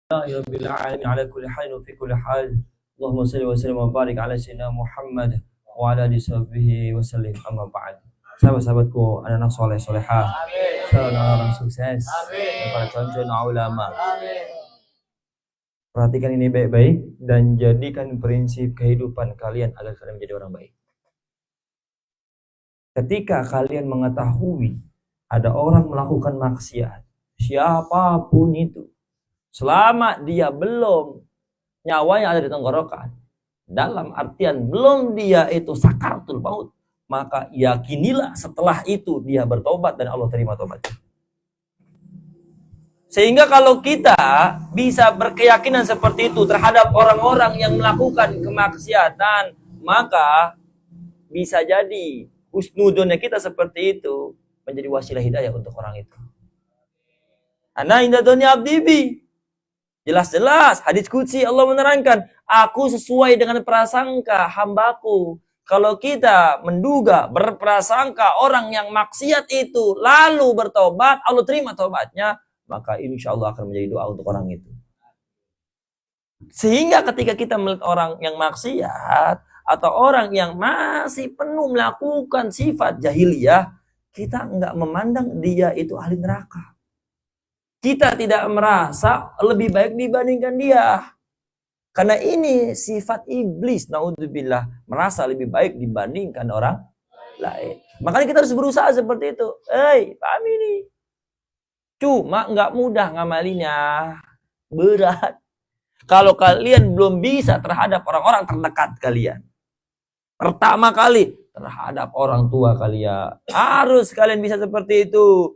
يا رب العالمين على كل حال وفي كل حال. اللهم صل وسلم وبارك على sayyidina Muhammad wa ala alihi sahbihi wasallim. Amma ba'd. Sahabat-sahabatku, anak-anak soleh solehah, orang sukses, dan para calon ulama. Perhatikan ini baik-baik dan jadikan prinsip kehidupan kalian agar kalian menjadi orang baik. Ketika kalian mengetahui ada orang melakukan maksiat, siapapun itu, selama dia belum nyawanya ada di tenggorokan, dalam artian belum dia itu sakaratul maut, maka yakinilah setelah itu dia bertobat dan Allah terima tobatnya. Sehingga kalau kita bisa berkeyakinan seperti itu terhadap orang-orang yang melakukan kemaksiatan, maka bisa jadi husnudonnya kita seperti itu menjadi wasilah hidayah untuk orang itu. Ana inda dunya abdibi. Jelas-jelas hadis qudsi Allah menerangkan, aku sesuai dengan prasangka hambaku. Kalau kita menduga, berprasangka orang yang maksiat itu lalu bertobat, Allah terima tobatnya, maka insya Allah akan menjadi doa untuk orang itu. Sehingga ketika kita melihat orang yang maksiat atau orang yang masih penuh melakukan sifat jahiliyah, kita enggak memandang dia itu ahli neraka. Kita tidak merasa lebih baik dibandingkan dia. Karena ini sifat iblis, naudzubillah, merasa lebih baik dibandingkan orang lain. Makanya kita harus berusaha seperti itu. Paham ini. Cuma nggak mudah ngamalinya. Berat. Kalau kalian belum bisa terhadap orang-orang terdekat kalian. Pertama kali, terhadap orang tua kalian. Harus kalian bisa seperti itu.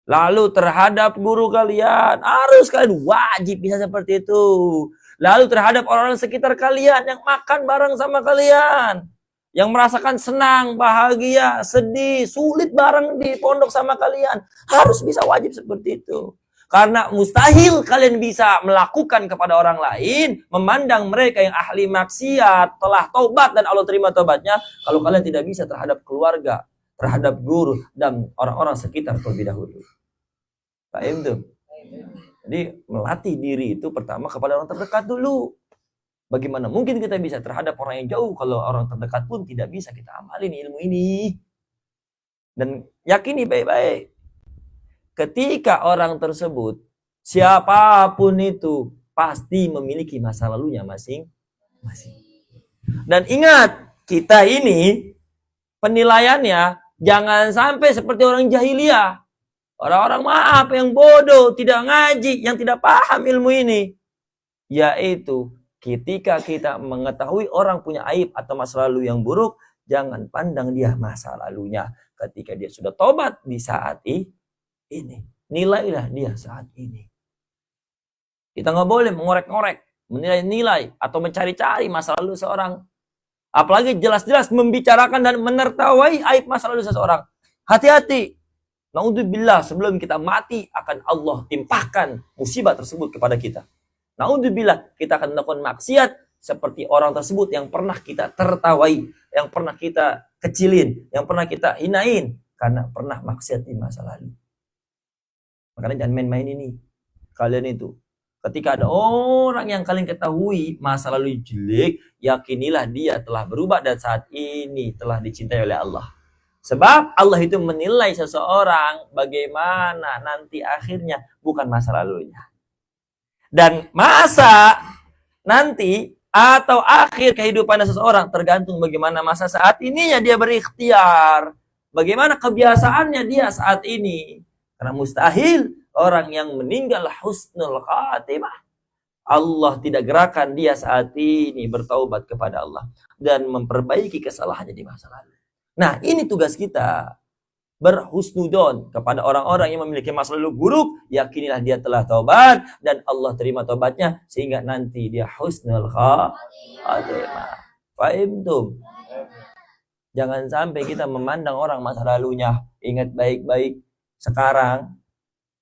Lalu terhadap guru kalian, harus kalian wajib bisa seperti itu. Lalu terhadap orang-orang sekitar kalian yang makan bareng sama kalian, yang merasakan senang, bahagia, sedih, sulit bareng di pondok sama kalian, harus bisa wajib seperti itu. Karena mustahil kalian bisa melakukan kepada orang lain, memandang mereka yang ahli maksiat, telah tobat dan Allah terima tobatnya, kalau kalian tidak bisa terhadap keluarga, terhadap guru dan orang-orang sekitar terlebih dahulu. Paham tuh? Jadi melatih diri itu pertama kepada orang terdekat dulu. Bagaimana mungkin kita bisa terhadap orang yang jauh kalau orang terdekat pun tidak bisa kita amalin ilmu ini. Dan yakini baik-baik. Ketika orang tersebut, siapapun itu, pasti memiliki masa lalunya masing-masing. Dan ingat, kita ini penilaiannya jangan sampai seperti orang jahiliyah. Orang-orang maaf yang bodoh, tidak ngaji, yang tidak paham ilmu ini. Yaitu ketika kita mengetahui orang punya aib atau masa lalu yang buruk, jangan pandang dia masa lalunya. Ketika dia sudah tobat di saat ini, nilailah dia saat ini. Kita nggak boleh mengorek-ngorek, menilai-nilai atau mencari-cari masa lalu seorang. Apalagi jelas-jelas membicarakan dan menertawai aib masa lalu seseorang. Hati-hati. Naudzubillah, sebelum kita mati akan Allah timpahkan musibah tersebut kepada kita. Naudzubillah, kita akan melakukan maksiat seperti orang tersebut yang pernah kita tertawai, yang pernah kita kecilin, yang pernah kita hinain karena pernah maksiat di masa lalu. Makanya jangan main-main ini. Kalian itu, ketika ada orang yang kalian ketahui masa lalu jelek, yakinilah dia telah berubah dan saat ini telah dicintai oleh Allah. Sebab Allah itu menilai seseorang bagaimana nanti akhirnya, bukan masa lalunya. Dan masa nanti atau akhir kehidupan seseorang tergantung bagaimana masa saat ininya dia berikhtiar. Bagaimana kebiasaannya dia saat ini. Karena mustahil orang yang meninggal husnul khatimah, Allah tidak gerakan dia saat ini bertaubat kepada Allah dan memperbaiki kesalahannya di masa lalu. Nah, ini tugas kita. Berhusnudon kepada orang-orang yang memiliki masa lalu buruk, yakinilah dia telah taubat dan Allah terima taubatnya sehingga nanti dia husnul khatimah. Fahimtum? Jangan sampai kita memandang orang masa lalunya. Ingat baik-baik, sekarang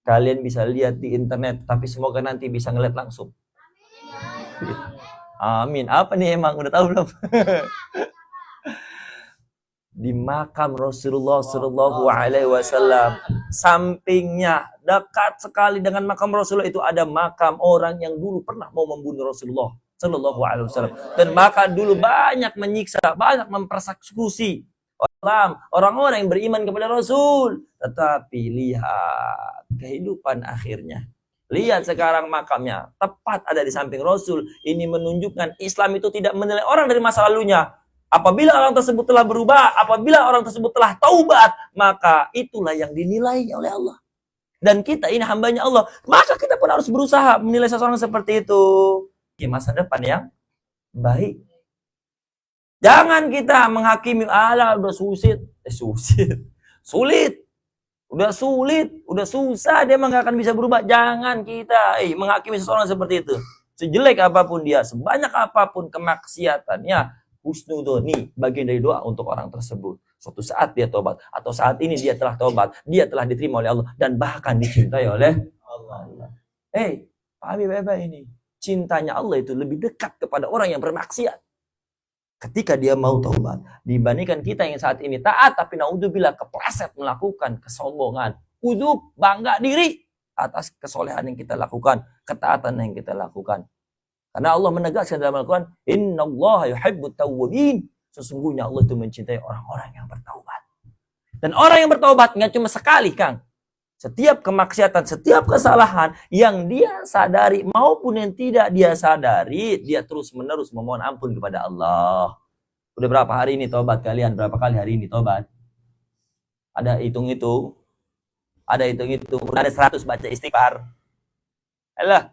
kalian bisa lihat di internet, tapi semoga nanti bisa ngeliat langsung. Amin. Apa nih emang? Udah tahu belum? di makam Rasulullah Shallallahu Alaihi Wasallam. Sampingnya dekat sekali dengan makam Rasulullah itu ada makam orang yang dulu pernah mau membunuh Rasulullah Shallallahu Alaihi Wasallam, dan maka dulu banyak menyiksa, banyak mempersekusi orang-orang yang beriman kepada Rasul. Tetapi lihat kehidupan akhirnya. Lihat sekarang makamnya tepat ada di samping Rasul. Ini menunjukkan Islam itu tidak menilai orang dari masa lalunya. Apabila orang tersebut telah berubah, apabila orang tersebut telah taubat, maka itulah yang dinilai oleh Allah. Dan kita ini hambanya Allah, maka kita pun harus berusaha menilai seseorang seperti itu di masa depan yang baik. Jangan kita menghakimi, ala udah sulit, udah susah, dia emang gak akan bisa berubah. Jangan kita menghakimi seseorang seperti itu. Sejelek apapun dia, sebanyak apapun kemaksiatannya, husnudoni, bagian dari doa untuk orang tersebut. Suatu saat dia tobat, atau saat ini dia telah tobat, dia telah diterima oleh Allah, dan bahkan dicintai oleh Allah. Pahami baik-baik ini. Cintanya Allah itu lebih dekat kepada orang yang bermaksiat ketika dia mau taubat, dibandingkan kita yang saat ini taat, tapi naudzubillah kepleset melakukan kesombongan, ujub, bangga diri atas kesolehan yang kita lakukan, ketaatan yang kita lakukan. Karena Allah menegaskan dalam Al-Quran, innallaha yuhibbut tawwabin. Sesungguhnya Allah itu mencintai orang-orang yang bertaubat. Dan orang yang bertaubat nggak cuma sekali, Kang. Setiap kemaksiatan, setiap kesalahan yang dia sadari maupun yang tidak dia sadari, dia terus-menerus memohon ampun kepada Allah. Udah berapa hari ini taubat kalian? Berapa kali hari ini taubat? Ada hitung-hitung. Udah ada 100 baca istighfar. Alah.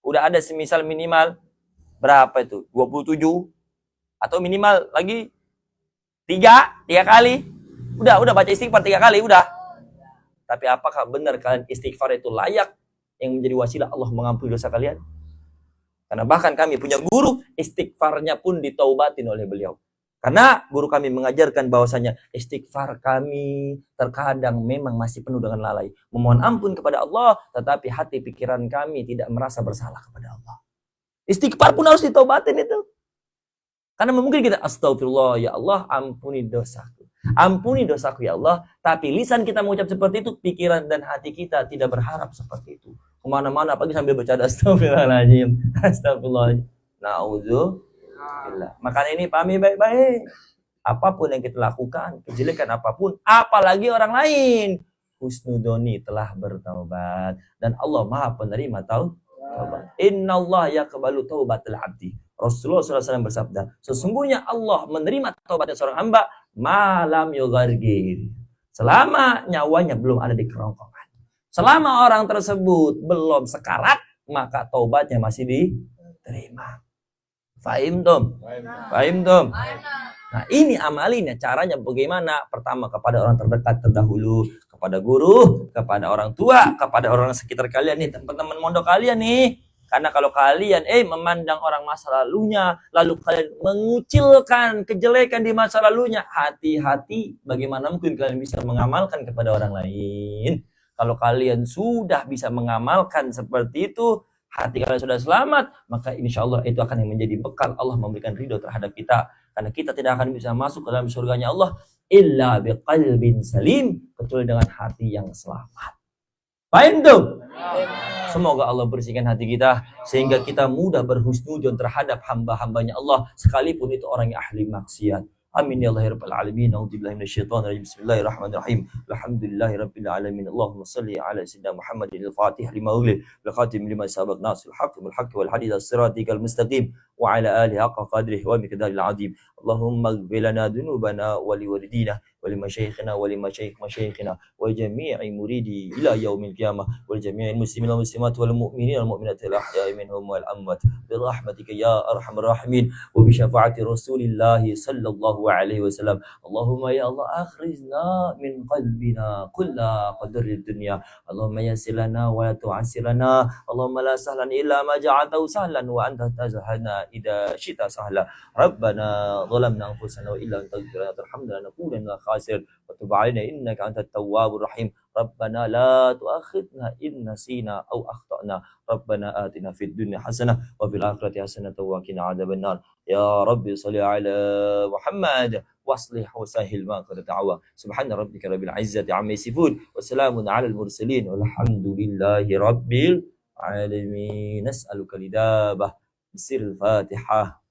Udah ada semisal minimal berapa itu? 27 atau minimal lagi 3 kali. Udah baca istighfar 3 kali udah. Tapi apakah benar kalian istighfar itu layak yang menjadi wasilah Allah mengampuni dosa kalian? Karena bahkan kami punya guru, istighfarnya pun ditaubatin oleh beliau. Karena guru kami mengajarkan bahwasanya istighfar kami terkadang memang masih penuh dengan lalai. Memohon ampun kepada Allah, tetapi hati pikiran kami tidak merasa bersalah kepada Allah. Istighfar pun harus ditaubatin itu. Karena mungkin kita, astagfirullah, ya Allah ampuni dosaku. Ampuni dosaku ya Allah. Tapi lisan kita mengucap seperti itu, pikiran dan hati kita tidak berharap seperti itu. Kemana-mana, apalagi sambil bercanda, astagfirullahaladzim. Astagfirullahaladzim. Na'udzu. Makanya ini pahami baik-baik. Apapun yang kita lakukan, kejelekan apapun, apalagi orang lain, husnudoni telah bertaubat, dan Allah Maha penerima taubat. Innallaha yaqbalu taubatal abdi. Rasulullah SAW bersabda, sesungguhnya Allah menerima taubat seorang hamba malam yughargir, selama nyawanya belum ada di kerongkongan. Selama orang tersebut belum sekarat, maka taubatnya masih diterima. Fahim tom. Nah ini amalinya, caranya bagaimana? Pertama kepada orang terdekat terdahulu, kepada guru, kepada orang tua, kepada orang sekitar kalian nih, teman-teman mondok kalian nih. Karena kalau kalian memandang orang masa lalunya, lalu kalian mengucilkan kejelekan di masa lalunya, hati-hati bagaimana mungkin kalian bisa mengamalkan kepada orang lain. Kalau kalian sudah bisa mengamalkan seperti itu, hati kalian sudah selamat, maka insya Allah itu akan yang menjadi bekal Allah memberikan ridho terhadap kita. Karena kita tidak akan bisa masuk ke dalam surganya Allah illa biqalbin salim, kecuali dengan hati yang selamat. Paham tuh? Semoga Allah bersihkan hati kita sehingga kita mudah berhusnudzon terhadap hamba-hambanya Allah sekalipun itu orang yang ahli maksiat. Amin ya Allah ya rabbal alamin. A'udzubillahi minasyaitonir rajim. Bismillahirrahmanirrahim. Alhamdulillahirabbil alamin. Allahumma shalli ala sayyidina Muhammadin al-Fatih lima ughliq wal khatim lima sabaq nasil haqq bil haqq wal hadith as-siratikal mustaqim wa ala alihi haqqa qadrihi wa miqdaril azim. Allahumma ighfir lana dhunubana wa liwalidina wa limasyayikhina wa limasyayikh masyayikhina wa jami'i muridi ila yaumil qiyamah wal jami'il muslimin wal muslimat wal mu'minin wal mu'minat al ahya'i minhum wal amwat bi rahmatika ya arhamar rahimin wa bi syafaati Rasulillah sallallahu alaihi wasallam. Allahumma ya Allah akhrijna min qalbina kulla qadri dunya. Allahumma yassir lana wa la tu'assir lana. Allahumma la sahlan illa ma ja'altahu sahlan wa anta taj'alna إذا شئت سهلا ربنا ظلمنا أنفسنا وإن لم تغفر لنا وترحمنا لنكونن من الخاسرين وتب علينا إنك أنت التواب الرحيم ربنا لا تؤاخذنا إن نسينا أو أخطأنا ربنا آتنا في الدنيا حسنة وفي الآخرة حسنة وقنا عذاب النار يا رب صل على محمد واصلح وسهل ما قد دعوة سبحان ربك رب العزة عما يصفون وسلام على المرسلين والحمد لله رب العالمين نسألك الإجابة بسر الفاتحة